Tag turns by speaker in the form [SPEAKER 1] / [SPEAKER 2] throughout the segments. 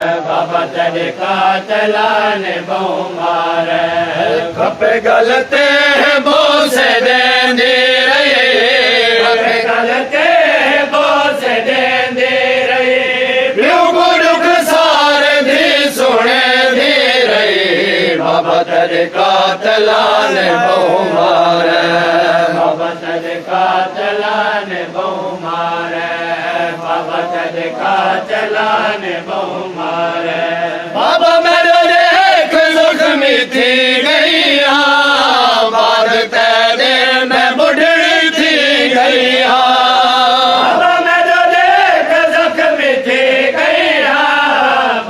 [SPEAKER 1] बाबा तेरे कातलान बहु मारे
[SPEAKER 2] खपे गलते बोसे देंदे रहे
[SPEAKER 1] गलते बोस देंदे रहे
[SPEAKER 2] दुख सारे दी सुने दे रहे बाबा तेरे कातलान बहु मारे
[SPEAKER 1] बाबा तेरे कातलान बहु मारे बाबा तेरे कातलान बहु मारे
[SPEAKER 2] बाबा मेरे देख जख्मी थी गई बाद तेरे मैं बुढ़ी थी गई
[SPEAKER 1] बाबा मैं जो देख जख्मी थी गई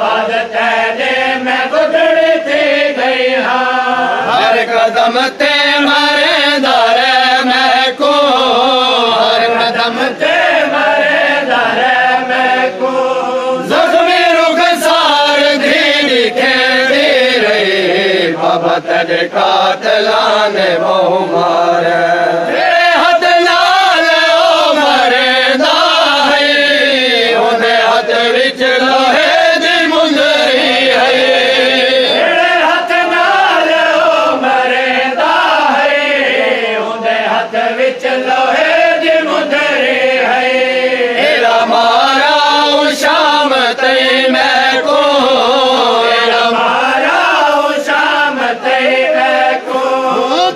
[SPEAKER 1] बाद तेरे मैं बुढ़ी थी गई
[SPEAKER 2] हर कदम ते मारे दारे मैं को हर कदम
[SPEAKER 1] ते मरे दरे मैं को
[SPEAKER 2] जख्मी रुख सार धी खेदी रही बाबा तेरे कातलान बहु मारे तेरे हाथ नाल ओ मरे दाई ओदे हाथ विच लोहे दी मुंदरी है
[SPEAKER 1] तेरे हाथ नाल ओ मरेंदा है उंदे हाथ विच लोहे दी मुंदरी है
[SPEAKER 2] तेरा मारा शाम तई मैं को तेरा
[SPEAKER 1] मारा ओ शाम ते मैं को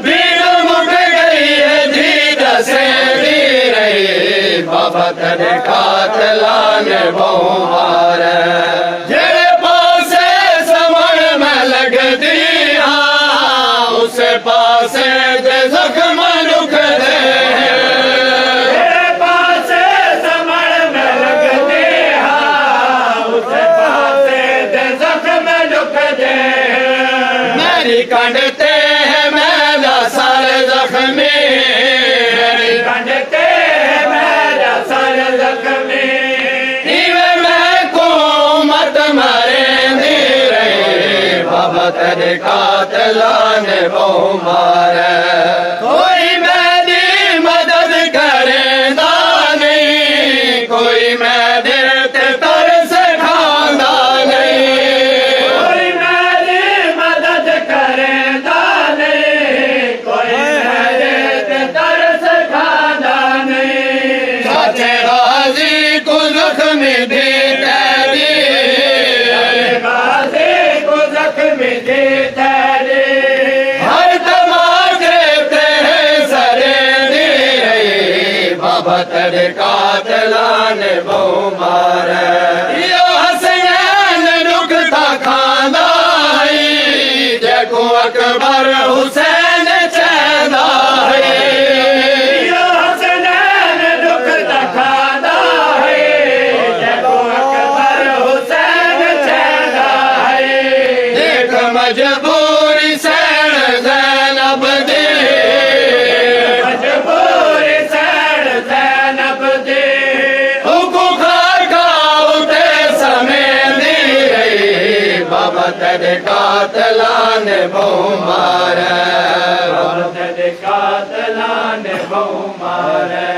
[SPEAKER 2] भीड़ मुट गई है धी दसे दी रही बाबा तेरे कातलान बहु मारे जेड़े पासे समण में लग दिया उस पासे जे जख्म दुख दे
[SPEAKER 1] तेरे पासे समण में लगते उस पासे दे जख्म दुख दे
[SPEAKER 2] मेरी कंडते है मेरा सर जख्मी मेरी
[SPEAKER 1] कंडते मेरा सर जख्मी
[SPEAKER 2] इवे मैं को मत मारे दी रहे बाबा तेरे कातलान बहु मारे कोई मेरी मदद करेंदा नहीं कोई मेरे ते तरस खांदा नहीं
[SPEAKER 1] कोई मेरी मदद करेंदा नहीं कोई मेरे ते तरस खांदा नहीं
[SPEAKER 2] चाचे गाजी को जख्मी दी तेरी
[SPEAKER 1] गाजी को जख्मी दी तेरी
[SPEAKER 2] हर तमाशे ते सरे दी रही बाबा तेरे कातलान बहु मारे यो हसनैन दुख था खांदा है देखो अकबर हुसैन चैदा है
[SPEAKER 1] यो हसनैन दुख तखादा है जब अकबर हुसैन चैदा है
[SPEAKER 2] देख मजबूरी सैन ज़ैनब दी
[SPEAKER 1] मजबूर सैन ज़ैनब दे
[SPEAKER 2] खाते समय दी रही बाबा तेरे कातलान बहु मारे
[SPEAKER 1] कातलान बहु मारे